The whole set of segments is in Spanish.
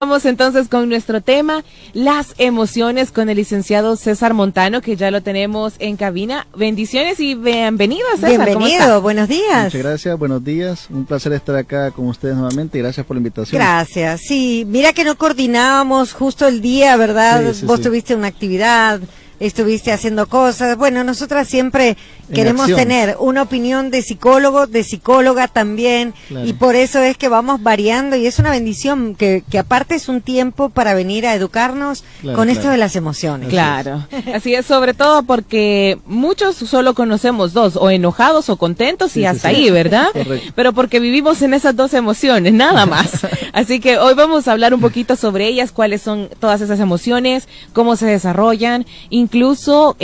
Vamos entonces con nuestro tema, las emociones, con el licenciado César Montano, que ya lo tenemos en cabina. Bendiciones y bienvenido, César. Bienvenido, buenos días. Muchas gracias, buenos días. Un placer estar acá con ustedes nuevamente y gracias por la invitación. Gracias. Sí, mira que no coordinábamos justo el día, ¿verdad? Sí, Vos tuviste una actividad, estuviste haciendo cosas. Bueno, nosotras siempre queremos tener una opinión de psicólogo, de psicóloga también, claro. Y por eso es que vamos variando y es una bendición que aparte es un tiempo para venir a educarnos con esto de las emociones. Claro, así es, sobre todo porque muchos solo conocemos dos, o enojados o contentos y hasta ahí, ¿verdad? Correcto. Pero porque vivimos en esas dos emociones, nada más. Así que hoy vamos a hablar un poquito sobre ellas, cuáles son todas esas emociones, cómo se desarrollan, incluso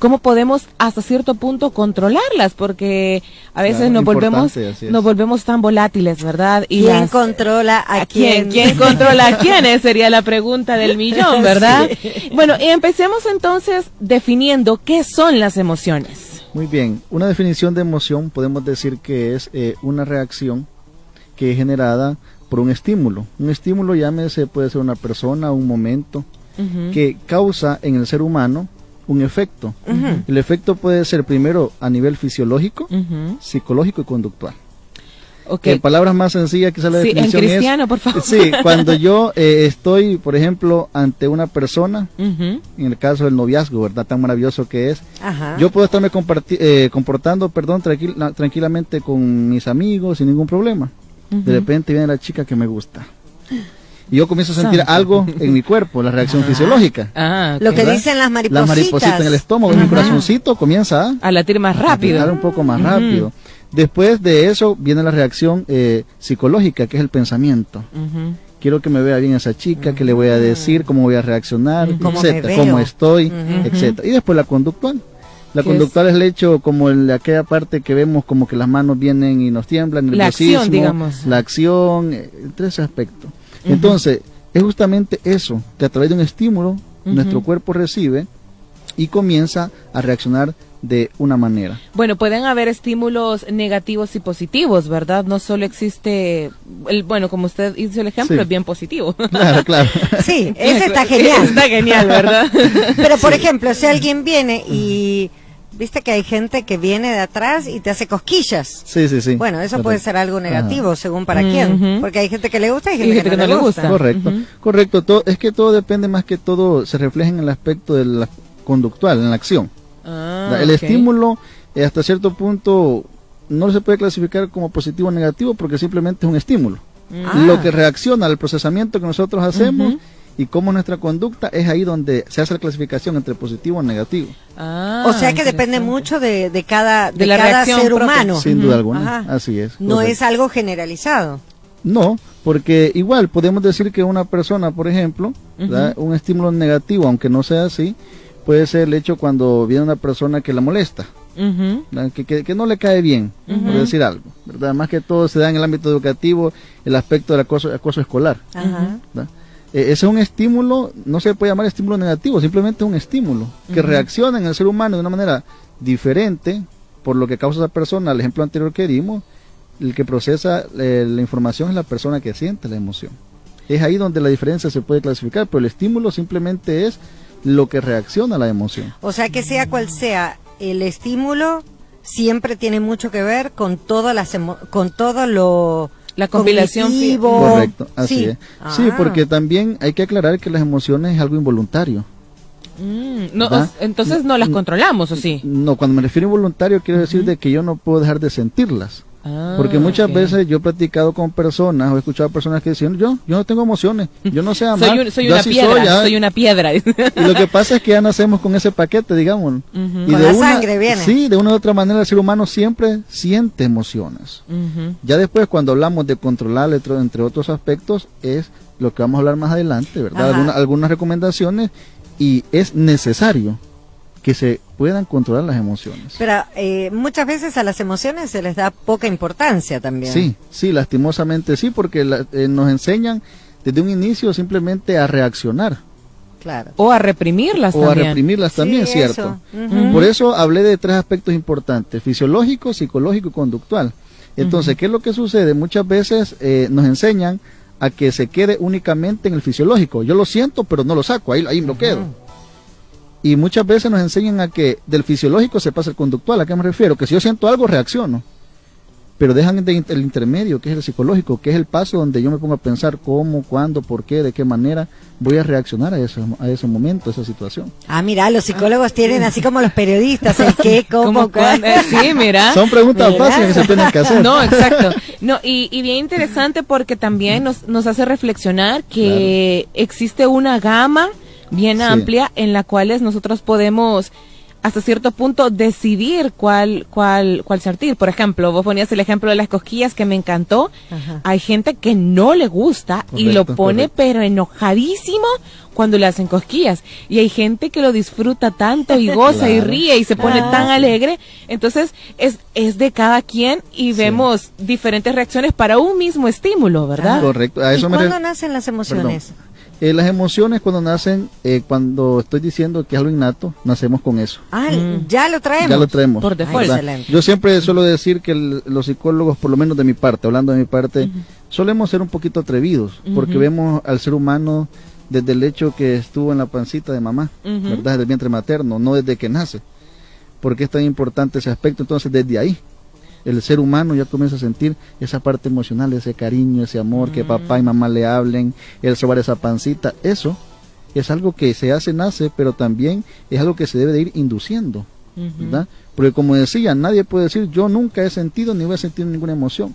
cómo podemos hasta cierto punto controlarlas, porque a veces nos volvemos tan volátiles, ¿verdad? Y ¿quién controla a quién? ¿Quién controla a quién? Sería la pregunta del millón, ¿verdad? Sí. Bueno, y empecemos entonces definiendo qué son las emociones. Muy bien, una definición de emoción podemos decir que es una reacción que es generada por un estímulo. Un estímulo, llámese, puede ser una persona, un momento, que causa en el ser humano un efecto. El efecto puede ser primero a nivel fisiológico, psicológico y conductual. En palabras más sencillas, quizás la definición en cristiano, por favor. Sí, cuando yo estoy, por ejemplo, ante una persona, en el caso del noviazgo, ¿verdad? Tan maravilloso que es, yo puedo estarme comportando, tranquilamente con mis amigos sin ningún problema. De repente viene la chica que me gusta. Y yo comienzo a sentir algo en mi cuerpo, la reacción fisiológica. Lo que dicen las maripositas. Las maripositas en el estómago, mi corazoncito comienza a latir más rápido. A un poco más rápido. Después de eso viene la reacción psicológica, que es el pensamiento. Quiero que me vea bien esa chica, qué le voy a decir, cómo voy a reaccionar, etcétera, cómo estoy, etcétera. Y después la conductual. La conductual es el hecho como en aquella parte que vemos como que las manos vienen y nos tiemblan, la acción, digamos. La acción, entre ese aspecto. Entonces, es justamente eso, que a través de un estímulo, nuestro cuerpo recibe y comienza a reaccionar de una manera. Bueno, pueden haber estímulos negativos y positivos, ¿verdad? No solo existe, bueno, como usted hizo el ejemplo, es bien positivo. Claro, claro. Sí, ese está genial. Está genial, ¿verdad? Pero, por ejemplo, si alguien viene y... Viste que hay gente que viene de atrás y te hace cosquillas. Sí. Bueno, eso puede ser algo negativo, según para quién. Porque hay gente que le gusta y hay gente que no le gusta. Correcto. Es que todo depende, más que todo, se refleja en el aspecto de la conductual, en la acción. El estímulo, hasta cierto punto, no se puede clasificar como positivo o negativo porque simplemente es un estímulo. Lo que reacciona al procesamiento que nosotros hacemos y cómo nuestra conducta, es ahí donde se hace la clasificación entre positivo y negativo. O sea que depende mucho de cada ser humano. Sin duda alguna, así es. No es algo generalizado. No, porque igual podemos decir que una persona, por ejemplo, un estímulo negativo, aunque no sea así, puede ser el hecho cuando viene una persona que la molesta, que no le cae bien, por decir algo, ¿verdad? Más que todo se da en el ámbito educativo, el aspecto del acoso escolar. Ese es un estímulo, no se puede llamar estímulo negativo, simplemente es un estímulo que reacciona en el ser humano de una manera diferente por lo que causa esa persona. El ejemplo anterior que dimos, el que procesa la información es la persona que siente la emoción. Es ahí donde la diferencia se puede clasificar, pero el estímulo simplemente es lo que reacciona a la emoción. O sea que sea cual sea el estímulo, siempre tiene mucho que ver con todo la compilación. Correcto, así es. Sí, porque también hay que aclarar que las emociones es algo involuntario. Entonces no las controlamos, ¿o sí? No, cuando me refiero a involuntario quiero decir de que yo no puedo dejar de sentirlas. Porque muchas veces yo he platicado con personas o he escuchado personas que dicen, yo no tengo emociones, yo no sé amar, soy una piedra. Y lo que pasa es que ya nacemos con ese paquete, digamos. Y con la sangre viene. Sí, de una u otra manera el ser humano siempre siente emociones. Ya después, cuando hablamos de controlar, entre otros aspectos, es lo que vamos a hablar más adelante, ¿verdad? Algunas recomendaciones, y es necesario que se puedan controlar las emociones. Pero muchas veces a las emociones se les da poca importancia también. Sí, lastimosamente sí, porque nos enseñan desde un inicio simplemente a reaccionar. Claro. O a reprimirlas también, ¿cierto? Por eso hablé de tres aspectos importantes: fisiológico, psicológico y conductual. Entonces, ¿qué es lo que sucede? Muchas veces nos enseñan a que se quede únicamente en el fisiológico. Yo lo siento, pero no lo saco, ahí me lo quedo. Y muchas veces nos enseñan a que del fisiológico se pasa al conductual. ¿A qué me refiero? Que si yo siento algo, reacciono. Pero dejan el intermedio, que es el psicológico, que es el paso donde yo me pongo a pensar cómo, cuándo, por qué, de qué manera voy a reaccionar a ese momento, a esa situación. Ah, mira, los psicólogos tienen así como los periodistas, el qué, cómo, cuándo. Sí, mira. Son preguntas fáciles que se tienen que hacer. No, exacto. No, y bien interesante porque también nos hace reflexionar que existe una gama bien amplia en la cual nosotros podemos hasta cierto punto decidir cuál sentir. Por ejemplo, vos ponías el ejemplo de las cosquillas que me encantó. Ajá. Hay gente que no le gusta, correcto, y lo pone pero enojadísimo cuando le hacen cosquillas. Y hay gente que lo disfruta tanto y goza y ríe y se pone tan alegre. Entonces es de cada quien y vemos diferentes reacciones para un mismo estímulo, ¿verdad? Correcto. ¿Y cuándo nacen las emociones? Perdón. Las emociones cuando nacen, cuando estoy diciendo que es algo innato, nacemos con eso. Ya lo traemos. Ya lo traemos. Por default. Yo siempre suelo decir que los psicólogos, por lo menos de mi parte, hablando de mi parte, solemos ser un poquito atrevidos, porque vemos al ser humano desde el hecho que estuvo en la pancita de mamá, ¿verdad? Desde el vientre materno, no desde que nace. ¿Por qué es tan importante ese aspecto? Entonces, desde ahí, el ser humano ya comienza a sentir esa parte emocional, ese cariño, ese amor, que papá y mamá le hablen, el sobar esa pancita. Eso es algo que se hace, nace, pero también es algo que se debe de ir induciendo, ¿verdad? Porque como decía, nadie puede decir, yo nunca he sentido ni voy a sentir ninguna emoción.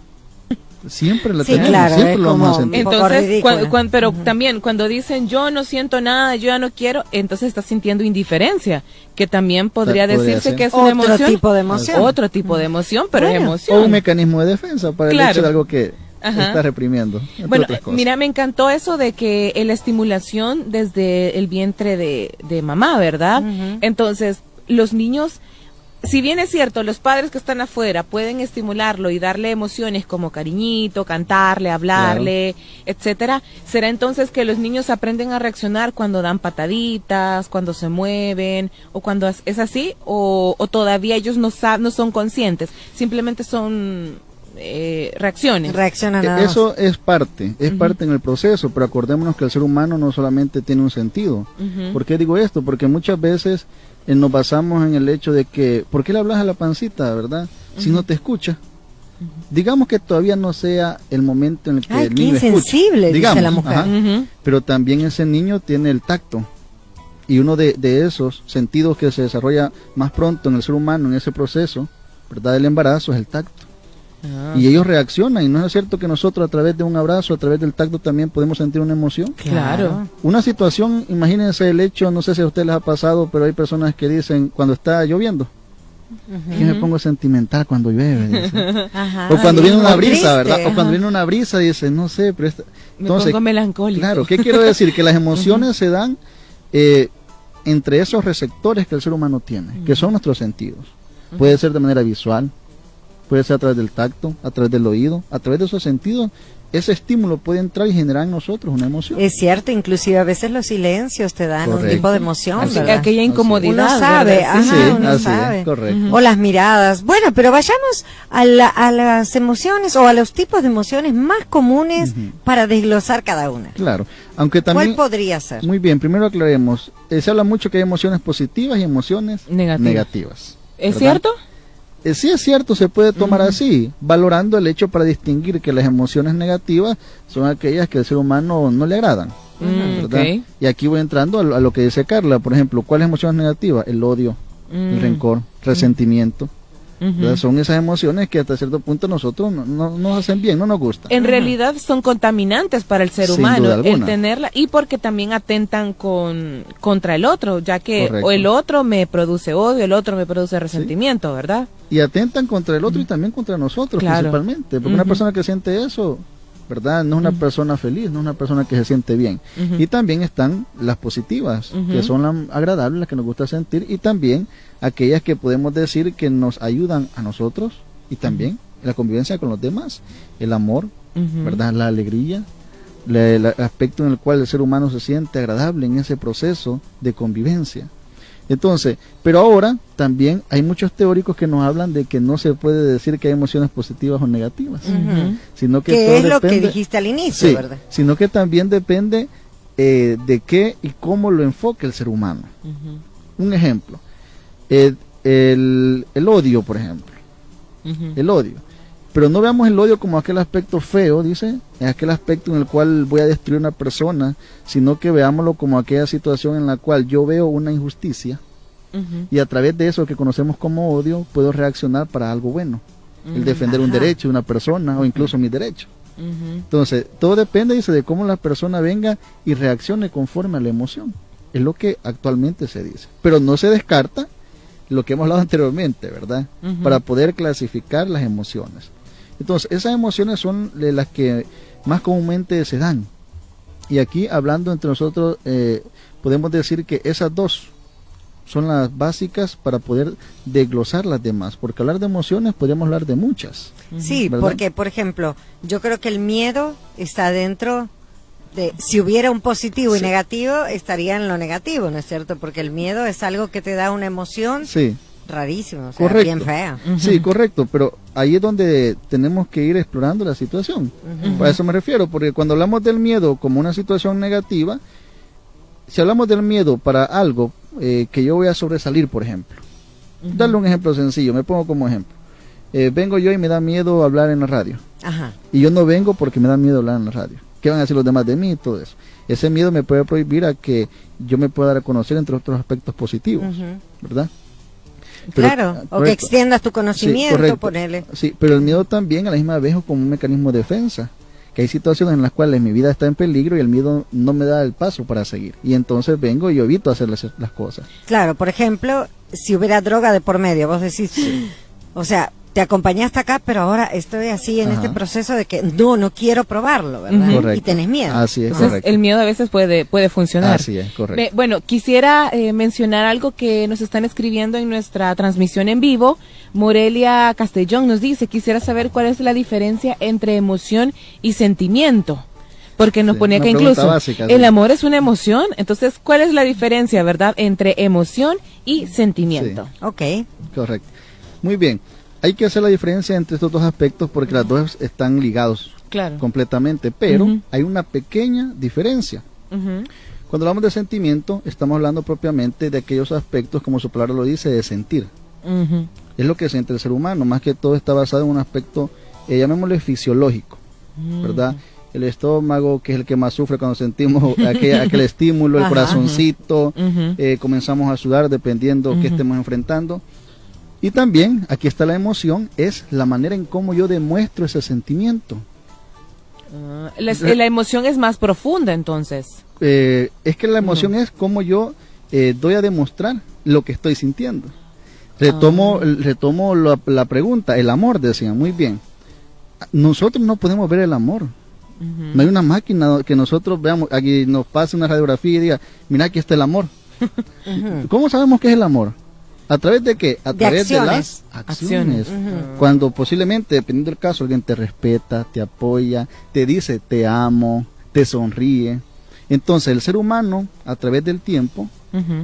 Siempre la tenemos, claro, siempre lo vamos a sentir. Entonces, pero también cuando dicen yo no siento nada, yo ya no quiero, entonces estás sintiendo indiferencia, que también podría decirse que es una emoción. Otro tipo de emoción. Otro tipo de emoción, pero es emoción. O un mecanismo de defensa para el hecho de algo que está reprimiendo. Bueno, mira, me encantó eso de que la estimulación desde el vientre de mamá, ¿verdad? Entonces, los niños, si bien es cierto, los padres que están afuera pueden estimularlo y darle emociones como cariñito, cantarle, hablarle, etcétera, será entonces que los niños aprenden a reaccionar cuando dan pataditas, cuando se mueven, o cuando es así, o todavía ellos no son conscientes, simplemente son reacciones. Reaccionan a eso es parte en el proceso, pero acordémonos que el ser humano no solamente tiene un sentido. ¿Por qué digo esto? Porque muchas veces nos basamos en el hecho de que, ¿por qué le hablas a la pancita, verdad? Si no te escucha. Digamos que todavía no sea el momento en el que el niño insensible, escucha. Digamos, dice la mujer. Pero también ese niño tiene el tacto. Y uno de esos sentidos que se desarrolla más pronto en el ser humano, en ese proceso, ¿verdad? Del embarazo, es el tacto. Y ellos reaccionan, y no es cierto que nosotros a través de un abrazo, a través del tacto también podemos sentir una emoción. Claro. Una situación, imagínense el hecho, no sé si a ustedes les ha pasado, pero hay personas que dicen cuando está lloviendo, que me pongo sentimental cuando llueve, o cuando viene una brisa, ¿verdad? O cuando viene una brisa, dice, no sé, pero entonces, me pongo melancólico. Claro, ¿qué quiero decir? Que las emociones se dan entre esos receptores que el ser humano tiene, que son nuestros sentidos. Puede ser de manera visual, puede ser a través del tacto, a través del oído, a través de esos sentidos. Ese estímulo puede entrar y generar en nosotros una emoción. Es cierto, inclusive a veces los silencios te dan un tipo de emoción, ¿verdad? Aquella incomodidad. Uno sabe, uno sabe. Correcto. O las miradas. Bueno, pero vayamos a las emociones o a los tipos de emociones más comunes para desglosar cada una. Claro, aunque también... ¿Cuál podría ser? Muy bien, primero aclaremos. Se habla mucho que hay emociones positivas y emociones negativas. ¿Es cierto? Sí es cierto, se puede tomar así, valorando el hecho para distinguir que las emociones negativas son aquellas que al ser humano no le agradan, ¿verdad? Y aquí voy entrando a lo que dice Carla, por ejemplo, ¿cuáles emociones negativas? El odio, el rencor, resentimiento. Son esas emociones que hasta cierto punto nosotros no nos hacen bien, no nos gustan. En realidad son contaminantes para el ser humano el tenerla, y porque también atentan contra el otro, ya que el otro me produce odio, el otro me produce resentimiento, ¿verdad? Y atentan contra el otro y también contra nosotros, principalmente, porque una persona que siente eso, ¿verdad? No es una persona feliz, no es una persona que se siente bien. Y también están las positivas, que son las agradables, las que nos gusta sentir, y también aquellas que podemos decir que nos ayudan a nosotros y también la convivencia con los demás, el amor, ¿verdad? La alegría, el aspecto en el cual el ser humano se siente agradable en ese proceso de convivencia. Entonces, pero ahora también hay muchos teóricos que nos hablan de que no se puede decir que hay emociones positivas o negativas, sino que todo es depende, lo que dijiste al inicio, sí, ¿verdad? Sino que también depende de qué y cómo lo enfoque el ser humano. Un ejemplo, el odio, por ejemplo, el odio. Pero no veamos el odio como aquel aspecto feo, dice, es aquel aspecto en el cual voy a destruir a una persona, sino que veámoslo como aquella situación en la cual yo veo una injusticia y a través de eso que conocemos como odio puedo reaccionar para algo bueno, el defender un derecho de una persona o incluso mis derechos. Entonces, todo depende, dice, de cómo la persona venga y reaccione conforme a la emoción. Es lo que actualmente se dice. Pero no se descarta lo que hemos hablado anteriormente, ¿verdad? Para poder clasificar las emociones. Entonces, esas emociones son las que más comúnmente se dan. Y aquí, hablando entre nosotros, podemos decir que esas dos son las básicas para poder desglosar las demás. Porque hablar de emociones, podríamos hablar de muchas. Sí, ¿verdad? Porque, por ejemplo, yo creo que el miedo está dentro de... Si hubiera un positivo y negativo, estaría en lo negativo, ¿no es cierto? Porque el miedo es algo que te da una emoción... Sí. Rarísimo, o sea, correcto. Bien fea. Sí, correcto, pero ahí es donde tenemos que ir explorando la situación. A eso me refiero, porque cuando hablamos del miedo como una situación negativa, si hablamos del miedo para algo que yo voy a sobresalir, por ejemplo, darle un ejemplo sencillo, me pongo como ejemplo. Vengo yo y me da miedo hablar en la radio. Y yo no vengo porque me da miedo hablar en la radio. ¿Qué van a decir los demás de mí y todo eso? Ese miedo me puede prohibir a que yo me pueda dar a conocer entre otros aspectos positivos, ¿verdad? Pero, claro, o que extiendas tu conocimiento, sí, ponerle. Sí, pero el miedo también a la misma vez es como un mecanismo de defensa, que hay situaciones en las cuales mi vida está en peligro y el miedo no me da el paso para seguir, y entonces vengo y evito hacer las cosas. Claro, por ejemplo, si hubiera droga de por medio, vos decís, o sea, te acompañaste acá, pero ahora estoy así en este proceso de que no quiero probarlo, ¿verdad? Correcto. Y tenés miedo. Así es, entonces, el miedo a veces puede funcionar. Así es, correcto. Bueno, quisiera mencionar algo que nos están escribiendo en nuestra transmisión en vivo. Morelia Castellón nos dice, quisiera saber cuál es la diferencia entre emoción y sentimiento. Porque nos ponía que incluso básica, el amor es una emoción, entonces, ¿cuál es la diferencia, verdad, entre emoción y sentimiento? Sí. Ok. Correcto. Muy bien. Hay que hacer la diferencia entre estos dos aspectos porque las dos están ligados completamente, pero hay una pequeña diferencia. Cuando hablamos de sentimiento, estamos hablando propiamente de aquellos aspectos, como su palabra lo dice, de sentir. Es lo que siente el ser humano, más que todo está basado en un aspecto, llamémosle fisiológico, ¿verdad? El estómago, que es el que más sufre cuando sentimos aquel estímulo, el corazoncito, comenzamos a sudar dependiendo qué estemos enfrentando. Y también, aquí está la emoción, es la manera en cómo yo demuestro ese sentimiento. La emoción es más profunda, entonces. Es que la emoción es cómo yo doy a demostrar lo que estoy sintiendo. Retomo la pregunta, el amor, decían, muy bien. Nosotros no podemos ver el amor. No hay una máquina que nosotros veamos, aquí nos pase una radiografía y diga, mira, aquí está el amor. ¿Cómo sabemos qué es el amor? ¿A través de qué? A través de las acciones. Cuando posiblemente, dependiendo del caso, alguien te respeta, te apoya, te dice te amo, te sonríe. Entonces el ser humano, a través del tiempo,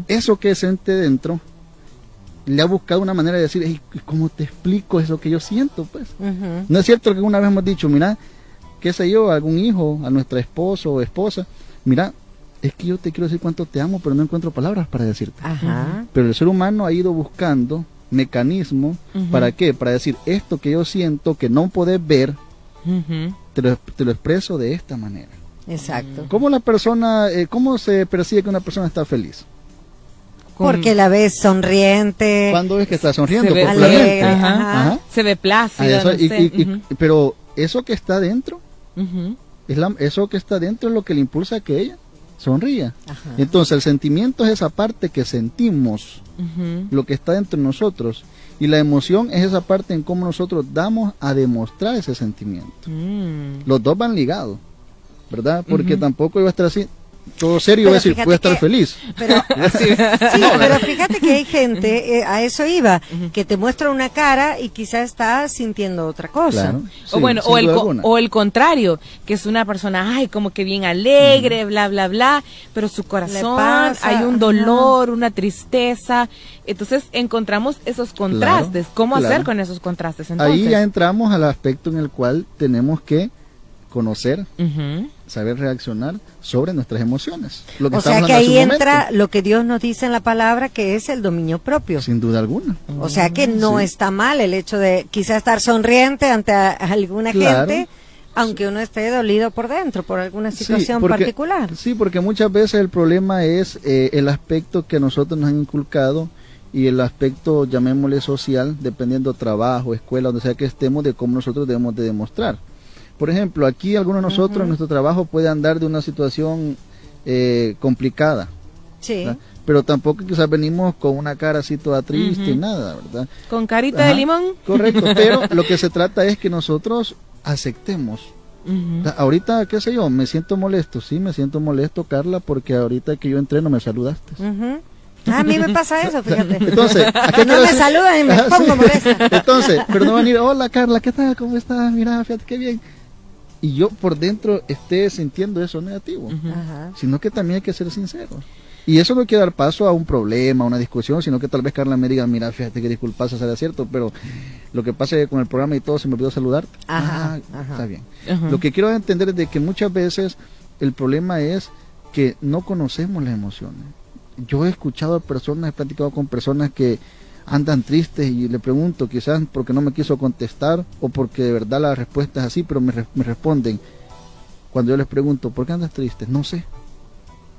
eso que siente dentro, le ha buscado una manera de decir, hey, ¿cómo te explico eso que yo siento? Pues no es cierto que una vez hemos dicho, mira, qué sé yo, a algún hijo, a nuestra esposo o esposa, mira, es que yo te quiero decir cuánto te amo, pero no encuentro palabras para decirte. Pero el ser humano ha ido buscando mecanismos, ¿para qué? Para decir, esto que yo siento, que no podés ver, te lo expreso de esta manera. Exacto. ¿Cómo la persona, cómo se percibe que una persona está feliz? Porque la ves sonriente. ¿Cuándo ves que está sonriendo? Se ve alegre, se ve plácido. Pero eso que está dentro, eso que está dentro es lo que le impulsa a que ella sonría. Entonces el sentimiento es esa parte que sentimos, lo que está dentro de nosotros, y la emoción es esa parte en cómo nosotros damos a demostrar ese sentimiento. Los dos van ligados, ¿verdad? Porque tampoco iba a estar así, todo serio, voy a decir, voy a estar feliz. Pero, sí, pero fíjate que hay gente, a eso iba, que te muestra una cara y quizás está sintiendo otra cosa. Claro, o bueno, o el contrario, que es una persona, ay, como que bien alegre, bla, bla, bla, pero su corazón, hay un dolor, una tristeza. Entonces encontramos esos contrastes. ¿Cómo hacer con esos contrastes? Entonces, ahí ya entramos al aspecto en el cual tenemos que conocer, saber reaccionar sobre nuestras emociones. O sea que ahí entra lo que Dios nos dice en la palabra, que es el dominio propio. Sin duda alguna. O sea que no está mal el hecho de quizás estar sonriente ante alguna gente, aunque uno esté dolido por dentro, por alguna situación particular. Sí, porque muchas veces el problema es el aspecto que nosotros nos han inculcado y el aspecto, llamémosle social, dependiendo trabajo, escuela, donde sea que estemos, de cómo nosotros debemos de demostrar. Por ejemplo, aquí algunos de nosotros en nuestro trabajo puede andar de una situación complicada, ¿verdad? Pero tampoco quizás venimos con una cara así toda triste y nada, ¿verdad? Con carita de limón. Correcto, pero lo que se trata es que nosotros aceptemos. Ahorita, qué sé yo, me siento molesto, sí, me siento molesto, Carla, porque ahorita que yo entreno me saludaste. A mí me pasa eso, fíjate. Entonces, no me saludan y me pongo molesta. Entonces, pero no van a ir, hola Carla, ¿qué tal? ¿Cómo estás? Mira, fíjate qué bien. Y yo por dentro esté sintiendo eso negativo, sino que también hay que ser sincero. Y eso no quiere dar paso a un problema, a una discusión, sino que tal vez Carla me diga, mira, fíjate que disculpas, será cierto, pero lo que pasa es que con el programa y todo se me olvidó saludarte. Está bien. Lo que quiero entender es de que muchas veces el problema es que no conocemos las emociones. Yo he escuchado a personas, he platicado con personas que andan tristes y le pregunto, quizás porque no me quiso contestar o porque de verdad la respuesta es así, pero me responden cuando yo les pregunto, ¿por qué andas triste? No sé.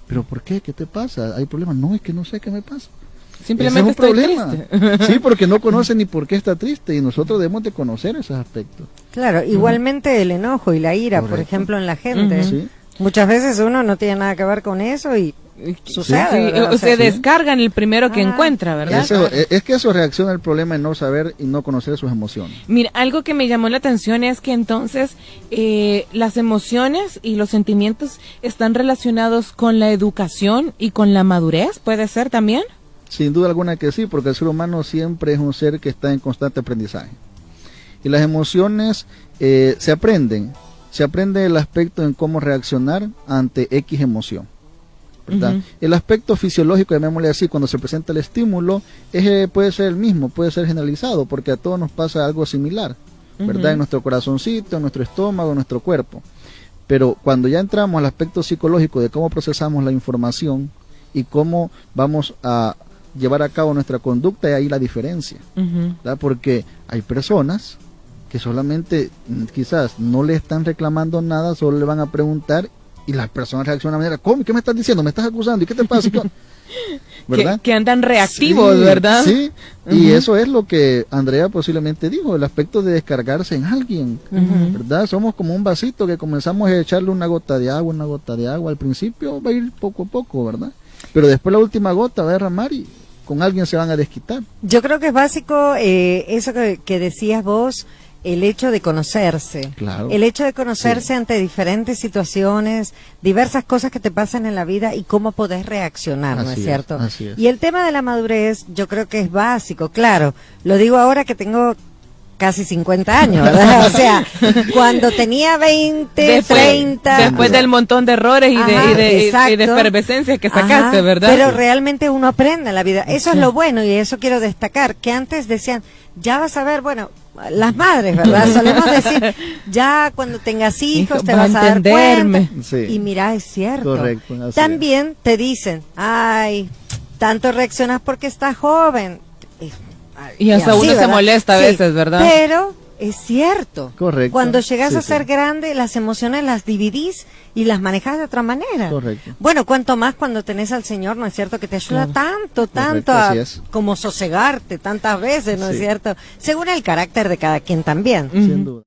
¿Pero por qué? ¿Qué te pasa? ¿Hay problemas? No, es que no sé qué me pasa. Simplemente es un problema. Sí, porque no conocen ni por qué está triste y nosotros debemos de conocer esos aspectos. Claro, igualmente el enojo y la ira, por ejemplo, en la gente. Muchas veces uno no tiene nada que ver con eso y sucede. Se descargan el primero que encuentra, ¿verdad? Es que eso reacciona al problema de no saber y no conocer sus emociones. Mira, algo que me llamó la atención es que entonces las emociones y los sentimientos están relacionados con la educación y con la madurez, ¿puede ser también? Sin duda alguna que sí, porque el ser humano siempre es un ser que está en constante aprendizaje. Y las emociones se aprenden. Se aprende el aspecto en cómo reaccionar ante X emoción, ¿verdad? El aspecto fisiológico, llamémosle así, cuando se presenta el estímulo, puede ser el mismo, puede ser generalizado, porque a todos nos pasa algo similar, ¿verdad? En nuestro corazoncito, en nuestro estómago, en nuestro cuerpo. Pero cuando ya entramos al aspecto psicológico de cómo procesamos la información y cómo vamos a llevar a cabo nuestra conducta, y ahí la diferencia, ¿verdad? Porque hay personas que solamente quizás no le están reclamando nada, solo le van a preguntar y las personas reaccionan de manera, ¿cómo? ¿Qué me estás diciendo? ¿Me estás acusando? ¿Y qué te pasa? ¿Verdad? Que andan reactivos, ¿verdad? Sí, y eso es lo que Andrea posiblemente dijo, el aspecto de descargarse en alguien, ¿verdad? Somos como un vasito que comenzamos a echarle una gota de agua, al principio va a ir poco a poco, ¿verdad? Pero después la última gota va a derramar y con alguien se van a desquitar. Yo creo que es básico eso que decías vos, el hecho de conocerse, el hecho de conocerse ante diferentes situaciones, diversas cosas que te pasan en la vida y cómo podés reaccionar, ¿no es cierto? Así es. Y el tema de la madurez yo creo que es básico, claro, lo digo ahora que tengo casi 50 años, ¿verdad? O sea, cuando tenía 20, 30... Después del montón de errores y de efervescencia que sacaste, ¿verdad? Pero realmente uno aprende en la vida. Eso es lo bueno y eso quiero destacar, que antes decían, ya vas a ver, bueno, las madres, ¿verdad? Solemos decir, ya cuando tengas hijos te vas a dar cuenta. Y mira, es cierto. Correcto, también te dicen, ay, tanto reaccionas porque estás joven. Y hasta uno se molesta a veces, ¿verdad? Pero es cierto. Correcto. Cuando llegas a ser grande, las emociones las dividís y las manejas de otra manera. Correcto. Bueno, cuanto más cuando tenés al Señor, ¿no es cierto? Que te ayuda tanto a como sosegarte tantas veces, ¿no es cierto? Según el carácter de cada quien también. Sin duda.